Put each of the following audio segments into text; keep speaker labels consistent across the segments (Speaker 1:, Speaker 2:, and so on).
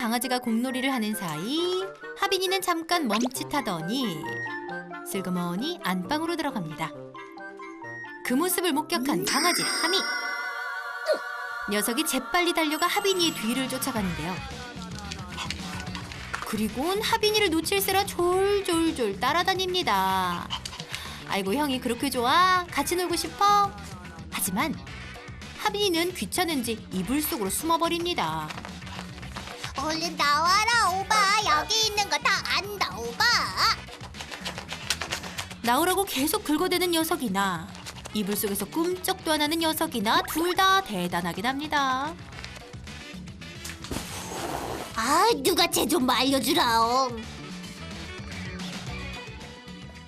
Speaker 1: 강아지가 공놀이를 하는 사이 하빈이는 잠깐 멈칫하더니 슬그머니 안방으로 들어갑니다. 그 모습을 목격한 강아지 하미. 녀석이 재빨리 달려가 하빈이의 뒤를 쫓아가는데요. 그리곤 하빈이를 놓칠세라 졸졸졸 따라다닙니다. 아이고, 형이 그렇게 좋아? 같이 놀고 싶어? 하지만 하빈이는 귀찮은지 이불 속으로 숨어버립니다.
Speaker 2: 얼른 나와라, 오바. 여기 있는 거 다 안다, 오바.
Speaker 1: 나오라고 계속 긁어대는 녀석이나 이불 속에서 꿈쩍도 안 하는 녀석이나 둘 다 대단하긴 합니다.
Speaker 2: 아, 누가 쟤 좀 알려주라옹.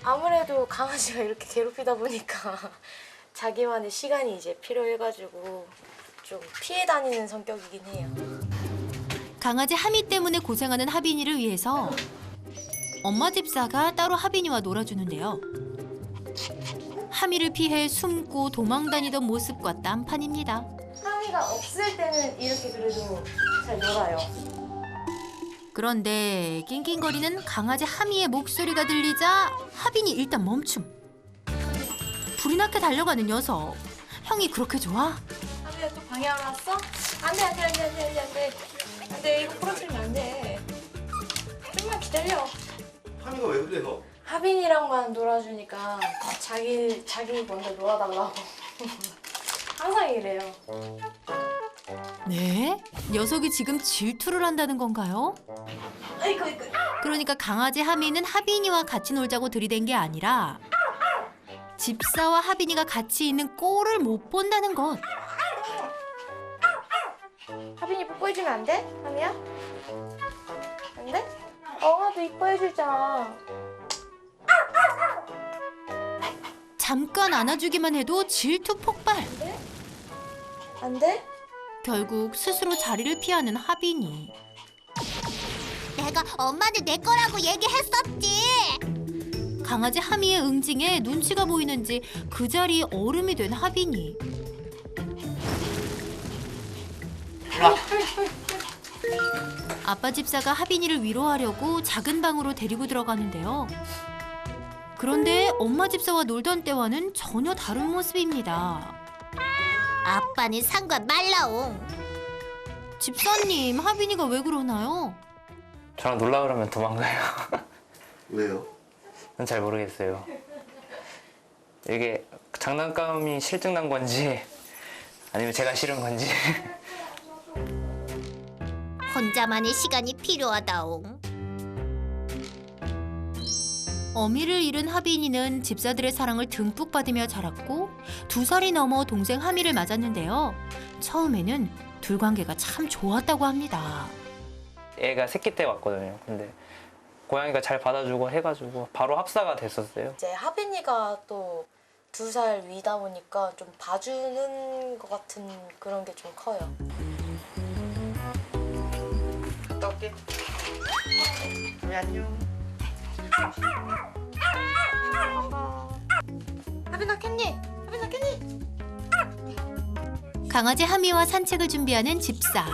Speaker 3: 아무래도 강아지가 이렇게 괴롭히다 보니까 자기만의 시간이 이제 필요해가지고 좀 피해 다니는 성격이긴 해요.
Speaker 1: 강아지 하미 때문에 고생하는 하빈이를 위해서 엄마 집사가 따로 하빈이와 놀아주는데요. 하미를 피해 숨고 도망다니던 모습과 딴판입니다.
Speaker 3: 하미가 없을 때는 이렇게 그래도 잘 놀아요.
Speaker 1: 그런데 낑낑거리는 강아지 하미의 목소리가 들리자 하빈이 일단 멈춤. 불이 나게 달려가는 녀석. 형이 그렇게 좋아?
Speaker 3: 하미야, 또 방해하러 왔어? 안돼 안돼 안돼 안돼 안돼 안돼 안돼, 이거 부러뜨리면 안돼. 좀만 기다려.
Speaker 4: 하미가 왜 그래요?
Speaker 3: 하빈이랑만 놀아주니까 자기 먼저 놀아달라고 항상 이래요.
Speaker 1: 네? 녀석이 지금 질투를 한다는 건가요?
Speaker 3: 아이고 아이고.
Speaker 1: 그러니까 강아지 하미는 하빈이와 같이 놀자고 들이댄 게 아니라 집사와 하빈이가 같이 있는 꼴을 못 본다는 것.
Speaker 3: 하빈이 뽀뽀해주면 안 돼? 하미야? 안 돼? 나도 이뻐해주자.
Speaker 1: 잠깐 안아주기만 해도 질투 폭발.
Speaker 3: 안 돼?
Speaker 1: 결국 스스로 자리를 피하는 하빈이.
Speaker 2: 내가 엄마는 내 거라고 얘기했었지.
Speaker 1: 강아지 하미의 응징에 눈치가 보이는지 그 자리에 얼음이 된 하빈이. 아빠 집사가 하빈이를 위로하려고 작은 방으로 데리고 들어가는데요. 그런데 엄마 집사와 놀던 때와는 전혀 다른 모습입니다.
Speaker 2: 아빠는 상관 말라옹.
Speaker 1: 집사님, 하빈이가 왜 그러나요?
Speaker 5: 저랑 놀라 그러면 도망가요.
Speaker 4: 왜요?
Speaker 5: 전 잘 모르겠어요. 이게 장난감이 실증난 건지 아니면 제가 싫은 건지.
Speaker 2: 혼자만의 시간이 필요하다옹.
Speaker 1: 어미를 잃은 하빈이는 집사들의 사랑을 듬뿍 받으며 자랐고 2살이 넘어 동생 하미를 맞았는데요. 처음에는 둘 관계가 참 좋았다고 합니다.
Speaker 5: 애가 새끼 때 왔거든요. 근데 고양이가 잘 받아주고 해가지고 바로 합사가 됐었어요.
Speaker 3: 이제 하빈이가 또 2살 위다 보니까 좀 봐주는 것 같은 그런 게 좀 커요.
Speaker 4: 갔다 올게. 하미 안녕.
Speaker 3: 하빈아 켰니? 하빈아 켰니?
Speaker 1: 강아지 하미와 산책을 준비하는 집사.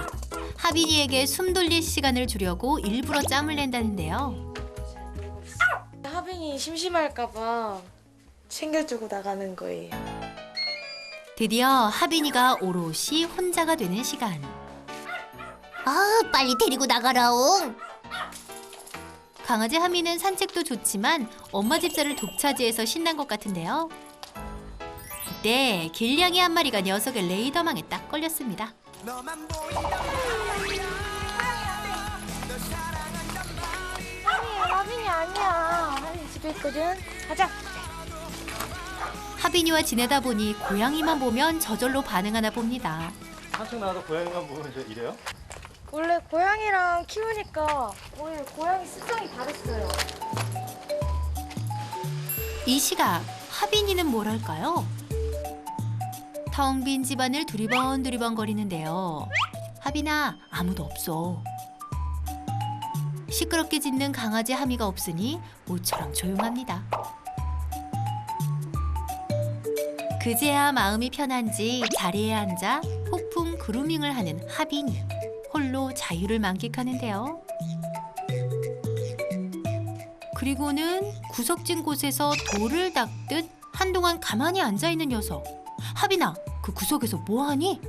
Speaker 1: 하빈이에게 숨 돌릴 시간을 주려고 일부러 짬을 낸다는데요.
Speaker 3: 하빈이 심심할까봐 챙겨주고 나가는 거예요.
Speaker 1: 드디어 하빈이가 오롯이 혼자가 되는 시간.
Speaker 2: 아, 빨리 데리고 나가라옹.
Speaker 1: 강아지 하미는 산책도 좋지만 엄마 집사를 독차지해서 신난 것 같은데요. 이때 길냥이 한 마리가 녀석의 레이더망에 딱 걸렸습니다.
Speaker 3: 하빈이 아니야. 하빈이 집에 있거든. 가자.
Speaker 1: 하빈이와 지내다 보니 고양이만 보면 저절로 반응하나 봅니다.
Speaker 4: 산책 나가서 고양이만 보면 이제 이래요?
Speaker 3: 원래 고양이랑 키우니까 오늘 고양이 습성이 다르어요.
Speaker 1: 이 시각 하빈이는 뭐랄까요? 텅 빈 집안을 두리번 거리는데요. 하빈아, 아무도 없어. 시끄럽게 짖는 강아지 하미가 없으니 모처럼 조용합니다. 그제야 마음이 편한지 자리에 앉아 폭풍 그루밍을 하는 하빈이. 홀로 이불로 자유를 만끽하는데요. 그리고는 구석진 곳에서 돌을 닦듯 한동안 가만히 앉아있는 녀석. 하빈아, 그 구석에서 뭐하니?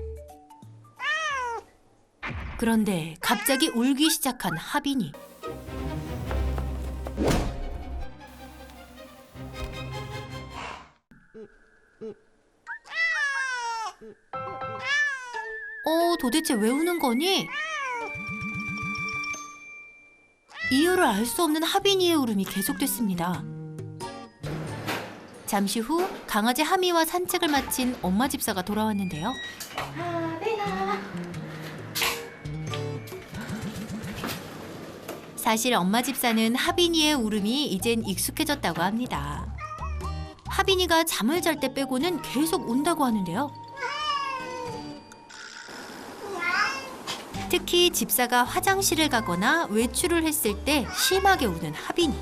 Speaker 1: 그런데 갑자기 울기 시작한 하빈이. 도대체 왜 우는 거니? 이유를 알 수 없는 하빈이의 울음이 계속됐습니다. 잠시 후 강아지 하미와 산책을 마친 엄마 집사가 돌아왔는데요. 사실 엄마 집사는 하빈이의 울음이 이젠 익숙해졌다고 합니다. 하빈이가 잠을 잘 때 빼고는 계속 운다고 하는데요. 특히 집사가 화장실을 가거나 외출을 했을 때 심하게 우는 하빈이.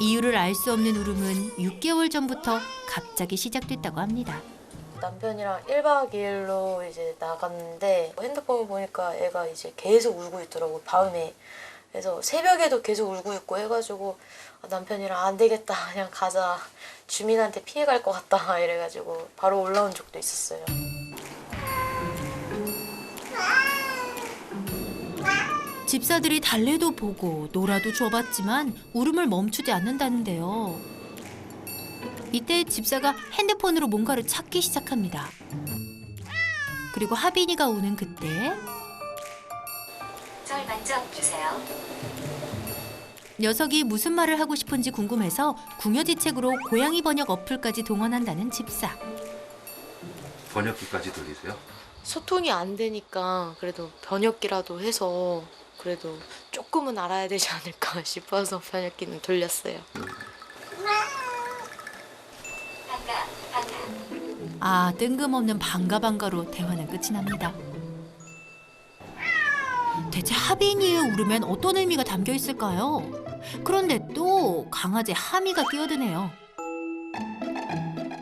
Speaker 1: 이유를 알 수 없는 울음은 6개월 전부터 갑자기 시작됐다고 합니다.
Speaker 3: 남편이랑 1박 2일로 이제 나갔는데 핸드폰을 보니까 애가 이제 계속 울고 있더라고, 밤에. 그래서 새벽에도 계속 울고 있고 해가지고 남편이랑 안 되겠다, 그냥 가자, 주민한테 피해 갈 것 같다 이래가지고 바로 올라온 적도 있었어요.
Speaker 1: 집사들이 달래도 보고 놀아도 줘봤지만 울음을 멈추지 않는다는데요. 이때 집사가 핸드폰으로 뭔가를 찾기 시작합니다. 그리고 하빈이가 우는 그때
Speaker 6: 절 만져주세요.
Speaker 1: 녀석이 무슨 말을 하고 싶은지 궁금해서 궁여지책으로 고양이 번역 어플까지 동원한다는 집사.
Speaker 4: 번역기까지 돌리세요?
Speaker 3: 소통이 안 되니까 그래도 번역기라도 해서 그래도 조금은 알아야 되지 않을까 싶어서 번역기는 돌렸어요.
Speaker 1: 아, 뜬금없는 반가반가로 대화는 끝이 납니다. 대체 하빈이의 울음엔 어떤 의미가 담겨 있을까요? 그런데 또 강아지 하미가 끼어드네요.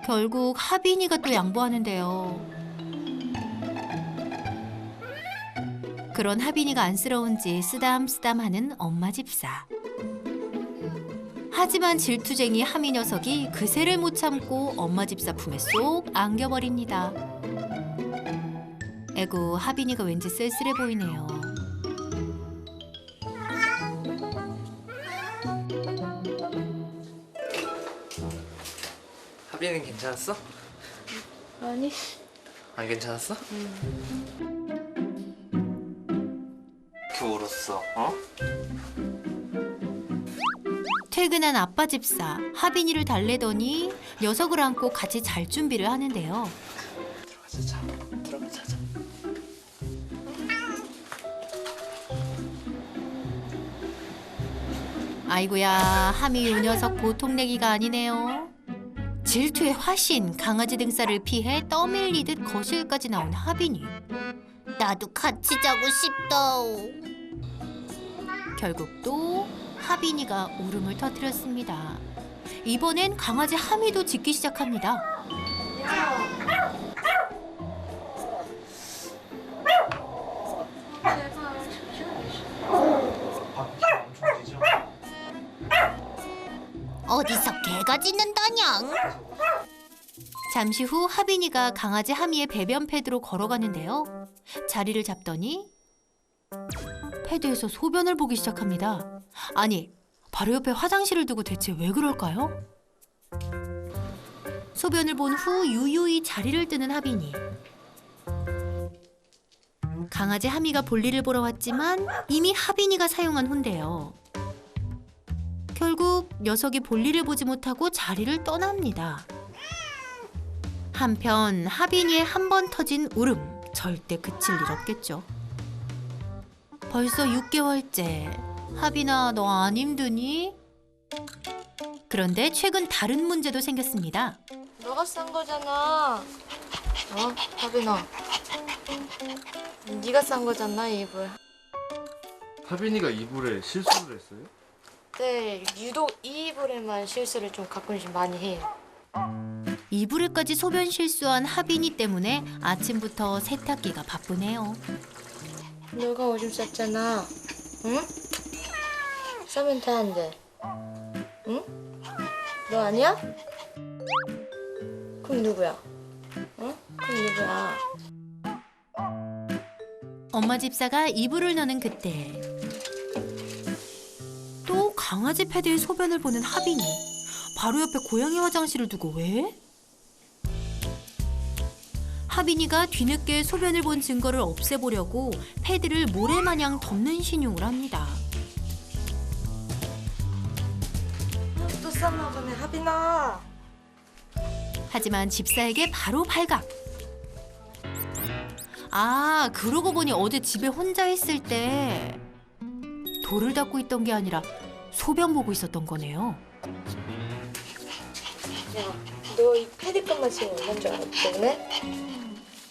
Speaker 1: 결국 하빈이가 또 양보하는데요. 그런 하빈이가 안쓰러운지 쓰담쓰담하는 엄마 집사. 하지만 질투쟁이 하미 녀석이 그새를 못 참고 엄마 집사 품에 쏙 안겨버립니다. 에구, 하빈이가 왠지 쓸쓸해 보이네요.
Speaker 5: 하빈이는 괜찮았어?
Speaker 3: 아니,
Speaker 5: 안 괜찮았어? 이렇게 울었어, 어?
Speaker 1: 퇴근한 아빠 집사, 하빈이를 달래더니 녀석을 안고 같이 잘 준비를 하는데요.
Speaker 5: 들어가자, 자. 들어가자, 자.
Speaker 1: 아이고야, 하미 요 녀석 보통 내기가 아니네요. 질투의 화신, 강아지 등살을 피해 떠밀리듯 거실까지 나온 하빈이.
Speaker 2: 나도 같이 자고 싶다.
Speaker 1: 결국 또 하빈이가 울음을 터뜨렸습니다. 이번엔 강아지 하미도 짖기 시작합니다.
Speaker 2: 어디서 개가 짖는다냥?
Speaker 1: 잠시 후 하빈이가 강아지 하미의 배변 패드로 걸어가는데요. 자리를 잡더니 패드에서 소변을 보기 시작합니다. 아니, 바로 옆에 화장실을 두고 대체 왜 그럴까요? 소변을 본 후 유유히 자리를 뜨는 하빈이. 강아지 하미가 볼일을 보러 왔지만 이미 하빈이가 사용한 혼데요. 결국 녀석이 볼일을 보지 못하고 자리를 떠납니다. 한편 하빈이의 한 번 터진 울음, 절대 그칠 일 없겠죠. 벌써 6개월째. 하빈아, 너 안 힘드니? 그런데 최근 다른 문제도 생겼습니다.
Speaker 3: 너가 싼 거잖아. 하빈아, 네가 싼 거잖아, 이 이불.
Speaker 4: 하빈이가 이불에 실수를 했어요?
Speaker 3: 네, 유독 이 이불에만 실수를 좀 가끔씩 많이 해요.
Speaker 1: 이불에까지 소변 실수한 하빈이 때문에 아침부터 세탁기가 바쁘네요.
Speaker 3: 너가 오줌 쌌잖아. 응? 싸면 돼, 안 돼? 응? 너 아니야? 그럼 누구야? 응? 그럼 누구야?
Speaker 1: 엄마 집사가 이불을 넣는 그때 또 강아지 패드에 소변을 보는 하빈이. 바로 옆에 고양이 화장실을 두고 왜? 하빈이가 뒤늦게 소변을 본 증거를 없애보려고 패드를 모래마냥 덮는 신용을 합니다.
Speaker 3: 또 쌌나 보네, 하빈아.
Speaker 1: 하지만 집사에게 바로 발각. 아, 그러고 보니 어제 집에 혼자 있을 때 돌을 닦고 있던 게 아니라 소변 보고 있었던 거네요.
Speaker 3: 야, 너 이 패디값만 지금 얼마인 줄 알아? 때문에?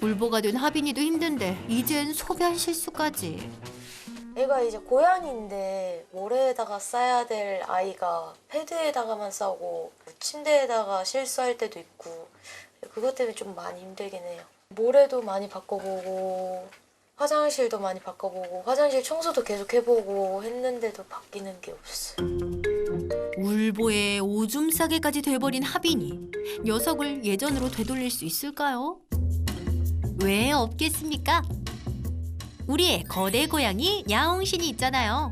Speaker 1: 울보가 된 하빈이도 힘든데 이젠 소변 실수까지.
Speaker 3: 애가 이제 고양이인데 모래에다가 싸야 될 아이가 패드에다가만 싸고 침대에다가 실수할 때도 있고 그것 때문에 좀 많이 힘들긴 해요. 모래도 많이 바꿔보고 화장실도 많이 바꿔보고 화장실 청소도 계속 해보고 했는데도 바뀌는 게 없어요.
Speaker 1: 울보에 오줌 싸개까지 돼버린 하빈이. 녀석을 예전으로 되돌릴 수 있을까요? 왜 없겠습니까? 우리의 거대 고양이 야옹신이 있잖아요.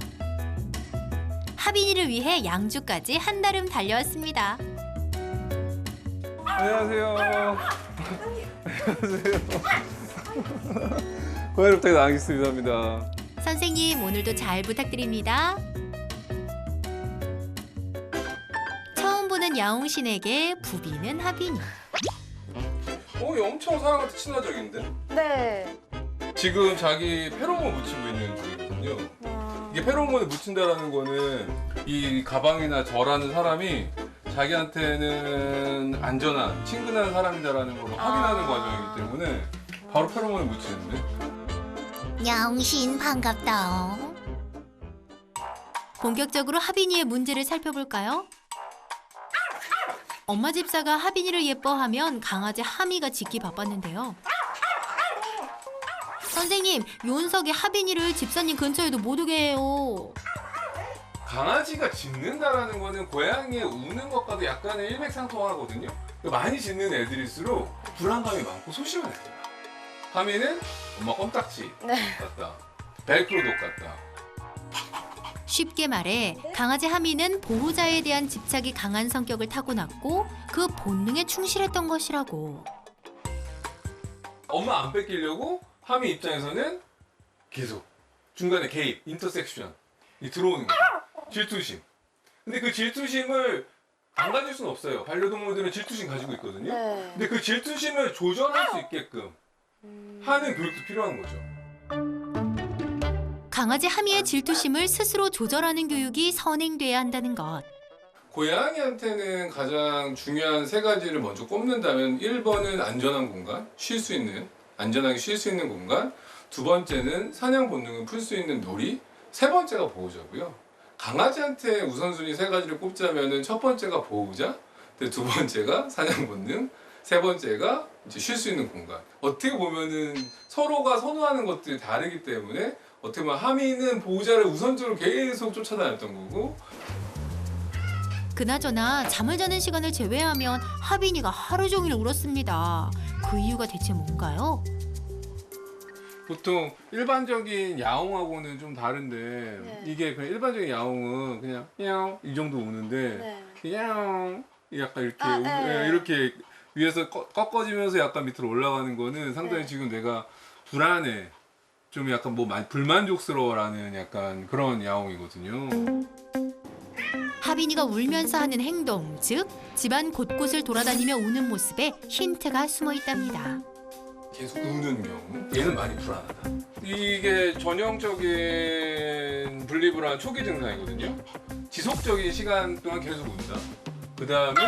Speaker 1: 하빈이를 위해 양주까지 한달음 달려왔습니다.
Speaker 6: 안녕하세요. 안녕하세요. 고양이 부탁 나가겠습니다.
Speaker 1: 선생님, 오늘도 잘 부탁드립니다. 처음 보는 야옹신에게 부비는 하빈이.
Speaker 6: 얘 엄청 사람한테 친화적인데?
Speaker 3: 네.
Speaker 6: 지금 자기 페로몬 묻히고 있는 중이거든요. 이게 페로몬을 묻힌다라는 거는 이 가방이나 절하는 사람이 자기한테는 안전한, 친근한 사람이다라는 걸 확인하는 과정이기 때문에 바로 페로몬을 묻히는데.
Speaker 2: 야옹신 반갑다.
Speaker 1: 본격적으로 하빈이의 문제를 살펴볼까요? 엄마 집사가 하빈이를 예뻐하면 강아지 하미가 짖기 바빴는데요. 선생님, 요은석이 하빈이를 집사님 근처에도 못 오게 해요.
Speaker 6: 강아지가 짖는다라는 거는 고양이의 우는 것과도 약간의 일맥상통하거든요. 많이 짖는 애들일수록 불안감이 많고 소심해요. 하미는 엄마 껌딱지 같다. 벨크로독 같다.
Speaker 1: 쉽게 말해 강아지 하미는 보호자에 대한 집착이 강한 성격을 타고났고 그 본능에 충실했던 것이라고.
Speaker 6: 엄마 안 뺏기려고 하미 입장에서는 계속 중간에 개입, 인터섹션이 들어오는 거죠. 질투심. 근데 그 질투심을 안 가질 수는 없어요. 반려동물들은 질투심 가지고 있거든요.
Speaker 3: 네.
Speaker 6: 근데 그 질투심을 조절할 수 있게끔 하는 교육도 필요한 거죠.
Speaker 1: 강아지 하미의 질투심을 스스로 조절하는 교육이 선행돼야 한다는 것.
Speaker 6: 고양이한테는 가장 중요한 세 가지를 먼저 꼽는다면 1번은 안전한 공간, 쉴 수 있는, 안전하게 쉴 수 있는 공간, 두 번째는 사냥 본능을 풀 수 있는 놀이, 세 번째가 보호자고요. 강아지한테 우선순위 세 가지를 꼽자면은 첫 번째가 보호자, 두 번째가 사냥 본능, 세 번째가 이제 쉴 수 있는 공간. 어떻게 보면은 서로가 선호하는 것들이 다르기 때문에 어떻게 보면 하미는 보호자를 우선적으로 계속 쫓아다녔던 거고,
Speaker 1: 그나저나 잠을 자는 시간을 제외하면 하빈이가 하루 종일 울었습니다. 그 이유가 대체 뭔가요?
Speaker 6: 보통 일반적인 야옹하고는 좀 다른데
Speaker 3: 네.
Speaker 6: 이게 그냥 일반적인 야옹은 그냥 야옹 이 정도 우는데 야옹 약간 이렇게
Speaker 3: 네.
Speaker 6: 이렇게 위에서 꺾어지면서 약간 밑으로 올라가는 거는 상당히
Speaker 3: 네.
Speaker 6: 지금 내가 불안해, 좀 약간 뭐 불만족스러워라는 약간 그런 야옹이거든요.
Speaker 1: 하빈이가 울면서 하는 행동, 즉 집안 곳곳을 돌아다니며 우는 모습에 힌트가 숨어 있답니다.
Speaker 6: 계속 우는 경우 얘는 많이 불안하다. 이게 전형적인 분리불안 초기 증상이거든요. 지속적인 시간 동안 계속 운다. 그 다음에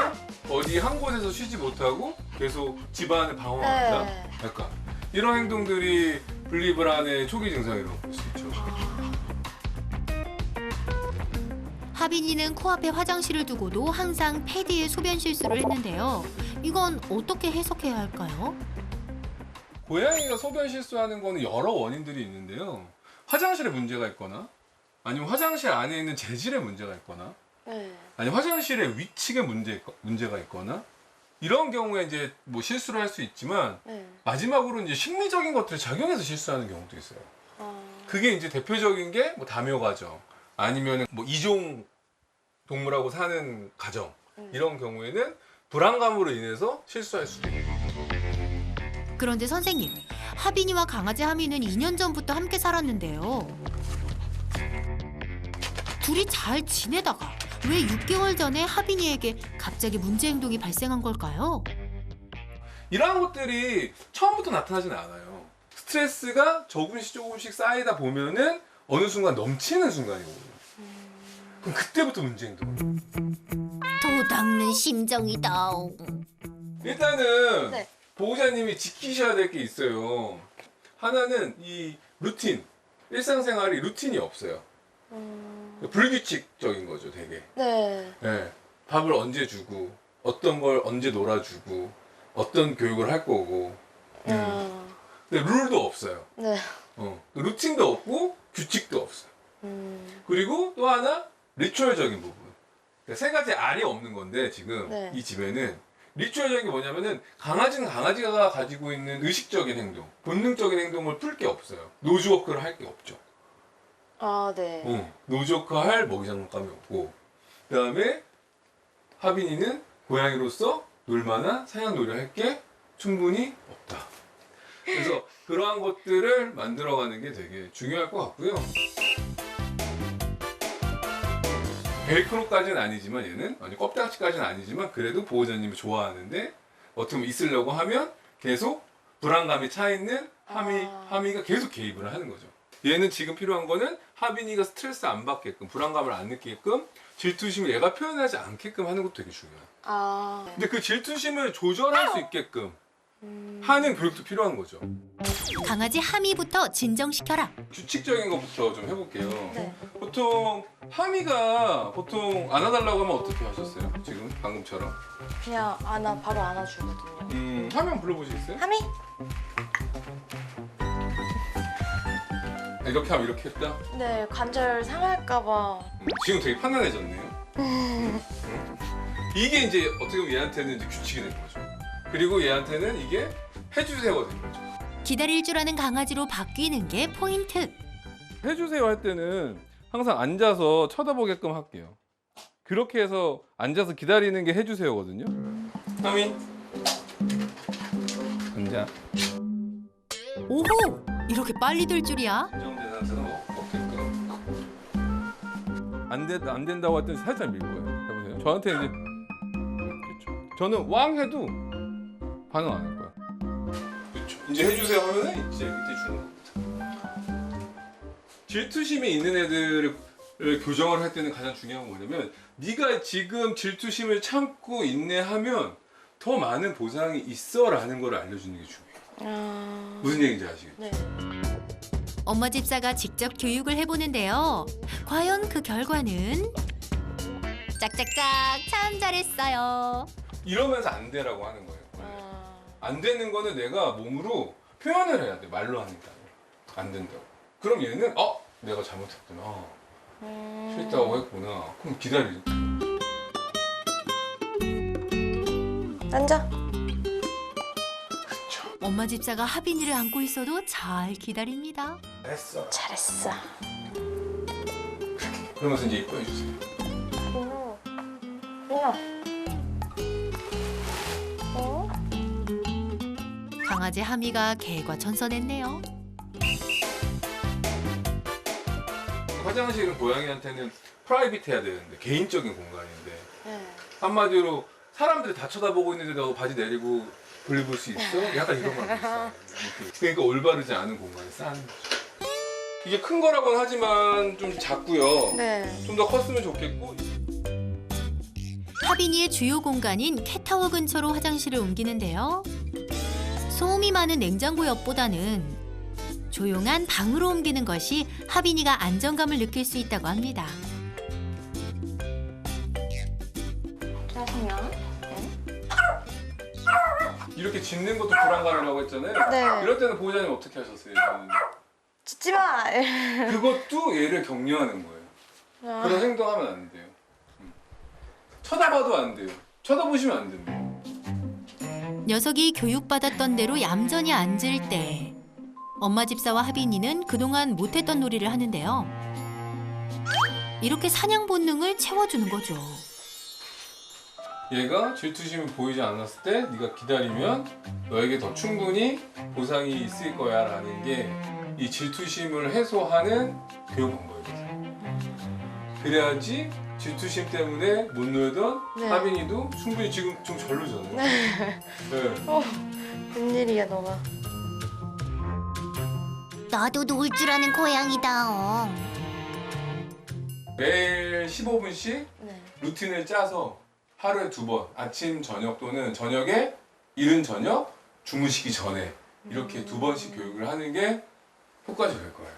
Speaker 6: 어디 한 곳에서 쉬지 못하고 계속 집안을 방황한다.
Speaker 3: 네.
Speaker 6: 약간 이런 행동들이 분리불안의 초기 증상이라고 볼 수 있죠.
Speaker 1: 하빈이는 코앞에 화장실을 두고도 항상 패드에 소변 실수를 했는데요. 이건 어떻게 해석해야 할까요?
Speaker 6: 고양이가 소변 실수하는 거는 여러 원인들이 있는데요. 화장실에 문제가 있거나 아니면 화장실 안에 있는 재질에 문제가 있거나
Speaker 3: 네.
Speaker 6: 아니면 화장실의 위치에 문제가 있거나 이런 경우에 이제 뭐 실수를 할 수 있지만
Speaker 3: 네.
Speaker 6: 마지막으로 이제 심리적인 것들이 작용해서 실수하는 경우도 있어요.
Speaker 3: 아,
Speaker 6: 그게 이제 대표적인 게 뭐 다묘 가정 아니면 뭐 이종 동물하고 사는 가정 이런 경우에는 불안감으로 인해서 실수할 수도 있고.
Speaker 1: 그런데 선생님, 하빈이와 강아지 하미는 2년 전부터 함께 살았는데요. 둘이 잘 지내다가 왜 6개월 전에 하빈이에게 갑자기 문제 행동이 발생한 걸까요?
Speaker 6: 이러한 것들이 처음부터 나타나진 않아요. 스트레스가 조금씩 쌓이다 보면은 어느 순간 넘치는 순간이 오거든요. 그럼 그때부터 문제 행동.
Speaker 2: 도닦는 심정이다.
Speaker 6: 일단은
Speaker 3: 네.
Speaker 6: 보호자님이 지키셔야 될 게 있어요. 하나는 이 루틴, 일상생활이 루틴이 없어요. 불규칙적인 거죠, 되게.
Speaker 3: 네.
Speaker 6: 네. 밥을 언제 주고, 어떤 걸 언제 놀아주고, 어떤 교육을 할 거고.
Speaker 3: 아,
Speaker 6: 근데 룰도 없어요.
Speaker 3: 네.
Speaker 6: 루틴도 없고 규칙도 없어요. 그리고 또 하나 리추얼적인 부분. 그러니까 세 가지 R이 없는 건데 지금
Speaker 3: 네.
Speaker 6: 이 집에는 리추얼적인 게 뭐냐면은 강아지는 강아지가 가지고 있는 의식적인 행동, 본능적인 행동을 풀 게 없어요. 노즈워크를 할 게 없죠.
Speaker 3: 아, 네.
Speaker 6: 노즈워크 할 먹이 장난감이 없고, 그 다음에 하빈이는 고양이로서 놀만한 사냥 놀이를 할 게 충분히 없다. 그래서 그러한 것들을 만들어가는 게 되게 중요할 것 같고요. 벨크로까지는 아니지만 얘는 아니 껍데기까지는 아니지만 그래도 보호자님이 좋아하는데 어떻게 보면 있으려고 하면 계속 불안감이 차 있는 하미가 계속 개입을 하는 거죠. 얘는 지금 필요한 거는 하빈이가 스트레스 안 받게끔 불안감을 안 느끼게끔 질투심을 얘가 표현하지 않게끔 하는 것도 되게 중요해요.
Speaker 3: 아,
Speaker 6: 근데 그 질투심을 조절할 수 있게끔 하는 교육도 필요한 거죠.
Speaker 1: 강아지 하미부터 진정시켜라.
Speaker 6: 규칙적인 것부터 좀 해볼게요.
Speaker 3: 네.
Speaker 6: 보통 하미가 보통 안아달라고 하면 어떻게 하셨어요? 지금 방금처럼.
Speaker 3: 그냥 바로 안아주거든요.
Speaker 6: 하면 불러보시겠어요?
Speaker 3: 하미?
Speaker 6: 이렇게 하면 이렇게 했다?
Speaker 3: 네, 관절 상할까봐.
Speaker 6: 지금 되게 편안해졌네요. 이게 이제 어떻게 보면 얘한테는 이제 규칙이 된 거죠. 그리고 얘한테는 이게 해주세요가 된 거죠.
Speaker 1: 기다릴 줄 아는 강아지로 바뀌는 게 포인트.
Speaker 6: 해주세요 할 때는 항상 앉아서 쳐다보게끔 할게요. 그렇게 해서 앉아서 기다리는 게 해주세요거든요. 하미 앉아.
Speaker 1: 오호! 이렇게 빨리 될 줄이야?
Speaker 6: 안정된 상태로 먹게끔. 안 된다고 할 때는 살짝 밀 거예요. 해보세요. 저한테 이제 그렇죠. 저는 왕 해도 반응 안 할 거야. 그렇죠. 이제 해주세요 하면은 이제 밑에 주는 겁니다. 질투심이 있는 애들을 교정을 할 때는 가장 중요한 건 뭐냐면 네가 지금 질투심을 참고 인내하면 더 많은 보상이 있어라는 걸 알려주는 게 중요해요.
Speaker 3: 아,
Speaker 6: 무슨 얘기인지 아시겠죠?
Speaker 3: 네.
Speaker 1: 엄마 집사가 직접 교육을 해보는데요. 과연 그 결과는? 짝짝짝 참 잘했어요.
Speaker 6: 이러면서 안 되라고 하는 거예요.
Speaker 3: 아,
Speaker 6: 안 되는 거는 내가 몸으로 표현을 해야 돼. 말로 하는 게 아니라. 안 된다고. 그럼 얘는 내가 잘못했구나. 싫다고 했구나. 그럼 기다리지.
Speaker 3: 앉아.
Speaker 1: 엄마 집사가 하빈이를 안고 있어도 잘 기다립니다.
Speaker 6: 했어.
Speaker 3: 잘했어.
Speaker 6: 그러면서 이제 이뻐해 주세요.
Speaker 1: 강아지 하미가 개과천선했네요.
Speaker 6: 화장실은 고양이한테는 프라이빗해야 되는데 개인적인 공간인데
Speaker 3: 네.
Speaker 6: 한마디로 사람들이 다 쳐다보고 있는데 너 바지 내리고 볼일 볼 수 있어? 약간 이런 말 있어요. 그러니까 올바르지 않은 공간에 쌓는 거죠. 이게 큰 거라고는 하지만 좀 작고요.
Speaker 3: 네.
Speaker 6: 좀 더 컸으면 좋겠고.
Speaker 1: 하빈이의 주요 공간인 캣타워 근처로 화장실을 옮기는데요. 소음이 많은 냉장고 옆보다는 조용한 방으로 옮기는 것이 하빈이가 안정감을 느낄 수 있다고 합니다.
Speaker 3: 짜증나?
Speaker 6: 이렇게 짖는 것도 불안감이라고 했잖아요.
Speaker 3: 네.
Speaker 6: 이럴 때는 보호자님 어떻게 하셨어요? 저는
Speaker 3: 짖지 마.
Speaker 6: 그것도 얘를 격려하는 거예요. 그런 행동하면 안 돼요. 쳐다봐도 안 돼요. 쳐다보시면 안 됩니다.
Speaker 1: 녀석이 교육받았던 대로 얌전히 앉을 때 엄마 집사와 하빈이는 그동안 못했던 놀이를 하는데요. 이렇게 사냥 본능을 채워주는 거죠.
Speaker 6: 얘가 질투심이 보이지 않았을 때 네가 기다리면 너에게 더 충분히 보상이 있을 거야 라는 게 이 질투심을 해소하는 교육 방법이거든요. 그래야지 질투심 때문에 못 놀던
Speaker 3: 네.
Speaker 6: 하빈이도 충분히 지금 좀 절로잖아요. 네.
Speaker 3: 웬일이야 너가.
Speaker 2: 나도 놀 줄 아는 고양이다.
Speaker 6: 매일 15분씩
Speaker 3: 네.
Speaker 6: 루틴을 짜서 하루에 2번 아침 저녁 또는 저녁에 이른 저녁 주무시기 전에 이렇게 2번씩 교육을 하는 게 효과적일 거예요.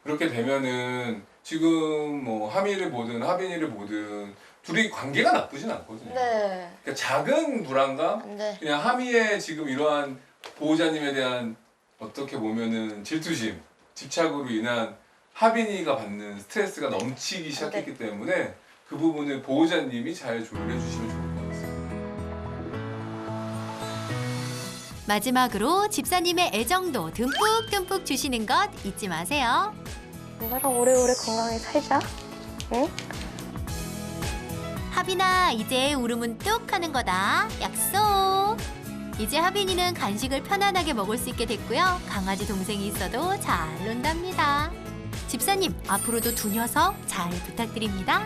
Speaker 6: 그렇게 되면은 지금 뭐 하미를 보든 하빈이를 보든 둘이 관계가 나쁘진 않거든요.
Speaker 3: 네.
Speaker 6: 그러니까 작은 불안감,
Speaker 3: 네.
Speaker 6: 그냥 하미의 지금 이러한 보호자님에 대한 어떻게 보면은 질투심, 집착으로 인한 하빈이가 받는 스트레스가 넘치기 시작했기 때문에 그 부분을 보호자님이 잘 조율해 주시면 좋을 것 같습니다.
Speaker 1: 마지막으로 집사님의 애정도 듬뿍듬뿍 주시는 것 잊지 마세요.
Speaker 3: 나랑 오래오래 건강하게 살자. 응?
Speaker 1: 하빈아, 이제 울음은 뚝 하는 거다. 약속. 이제 하빈이는 간식을 편안하게 먹을 수 있게 됐고요. 강아지 동생이 있어도 잘 논답니다. 집사님, 앞으로도 두 녀석 잘 부탁드립니다.